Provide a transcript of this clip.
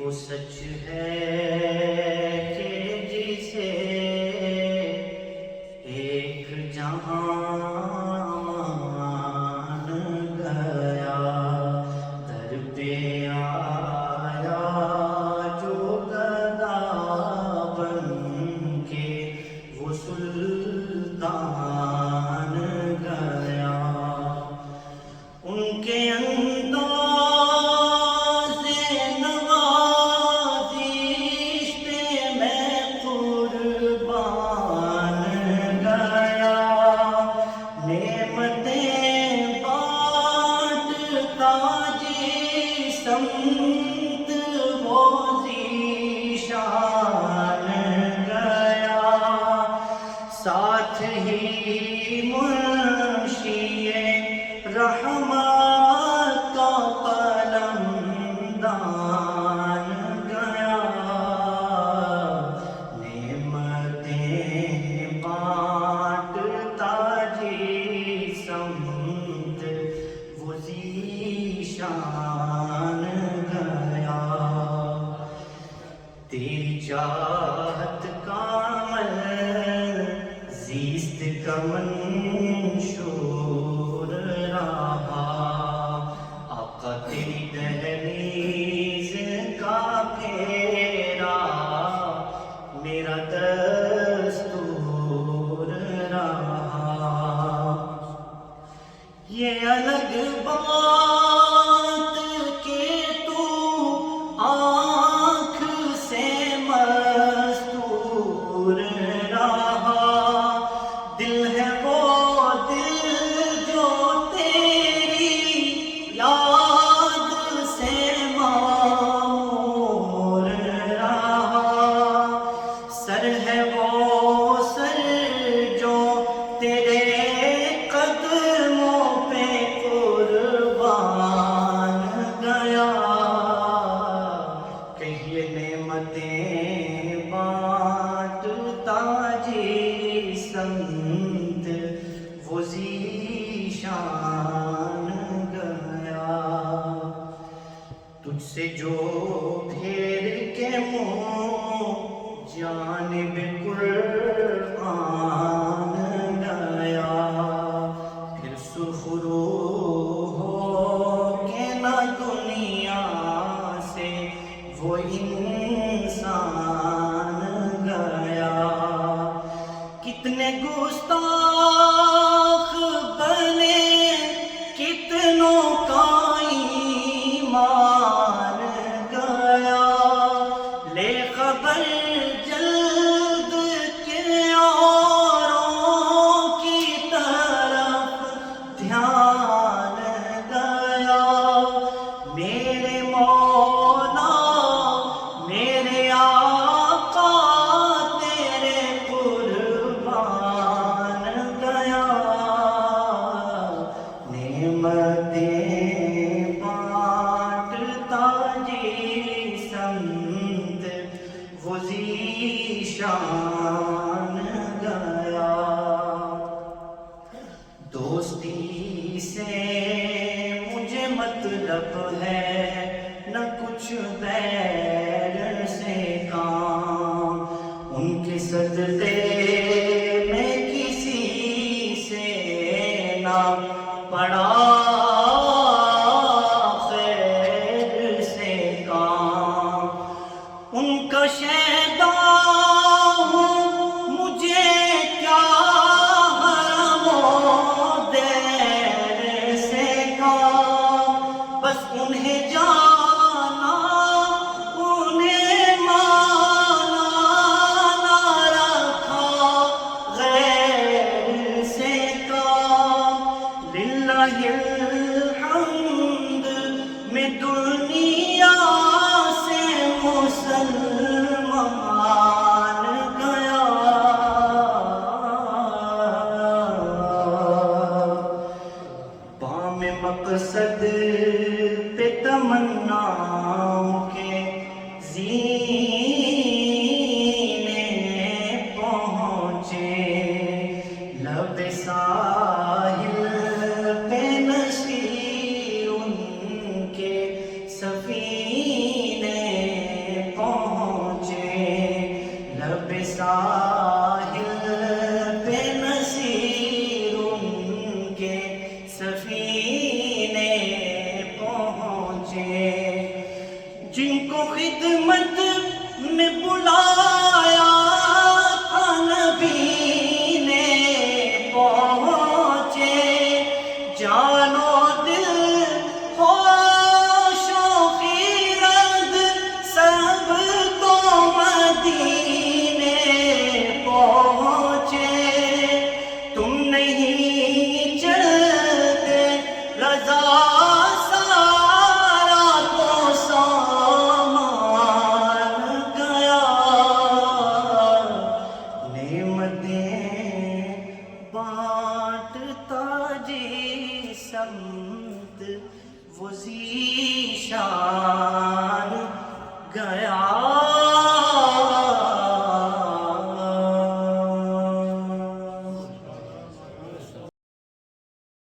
وہ سچ ہے کہ جسے ایک جہاں مان گیا، در پہ آیا جو گدا بن کے وہ سلطان گیا۔ ان کے انداز نوازش پہ میں قربان گیا، نعمتیں بانٹتا جس سمت وہ ذیشان گیا، ساتھ ہی منشی رحمت کا قلمدان گیا، نعمتیں بانٹتا جس سمت وہ ذیشان گیا۔ تیری چاہت کا عمل زیست کا منشور رہا، آقا تیری دہلیز کا پھیرا میرا دستور رہا۔ یہ الگ بات کہ تو آنکھ سے مستور رہا، دل ہے وہ دل جو تیری یاد سے معمور رہا، سر ہے وہ سر جو تیرے قدموں پہ قربان گیا، کہیے نعمتیں بانٹتا جس سمت وہ ذیشان گیا۔ تجھ سے جو پھیر کے منہ جانب قرآن گیا، پھر سرخ رو ہو کے نہ دنیا سے وہ انسان گیا، کتنے گستاخ بنے کتنوں کا ایمان گیا، لے خبر جلد کے اوروں کی طرف دھیان گیا، میرے مولا میرے آقا تیرے قربان گیا، نعمتیں بانٹتا جس سمت وہ ذیشان گیا۔ دوستی سے مجھے مطلب ہے نہ کچھ غیر سے کام، ان کے صدقے میں کسی سے نہ پڑا خیر سے کام، ان کا شیدا ہوں مجھے کیا حرم و دیر سے کام، بس انہیں جانا انہیں مانا نہ رکھا غیر سے کام، للہ الحمد میں دنیا سے مسلمان گیا، بام مقصد پہ تمناؤں کے زینے پہنچے، لب ساحل پہ نشی ان کے سفینے کے جن کو خدمت میں بلایا تھا نبی نے پہنچے جانو دل ہوش و خیرت سب تو مدینے پہنچے تم نہیں چلتے رضا سارا تو سامان گیا نعمتیں بانٹتا جس سمت وہ ذی شان گیا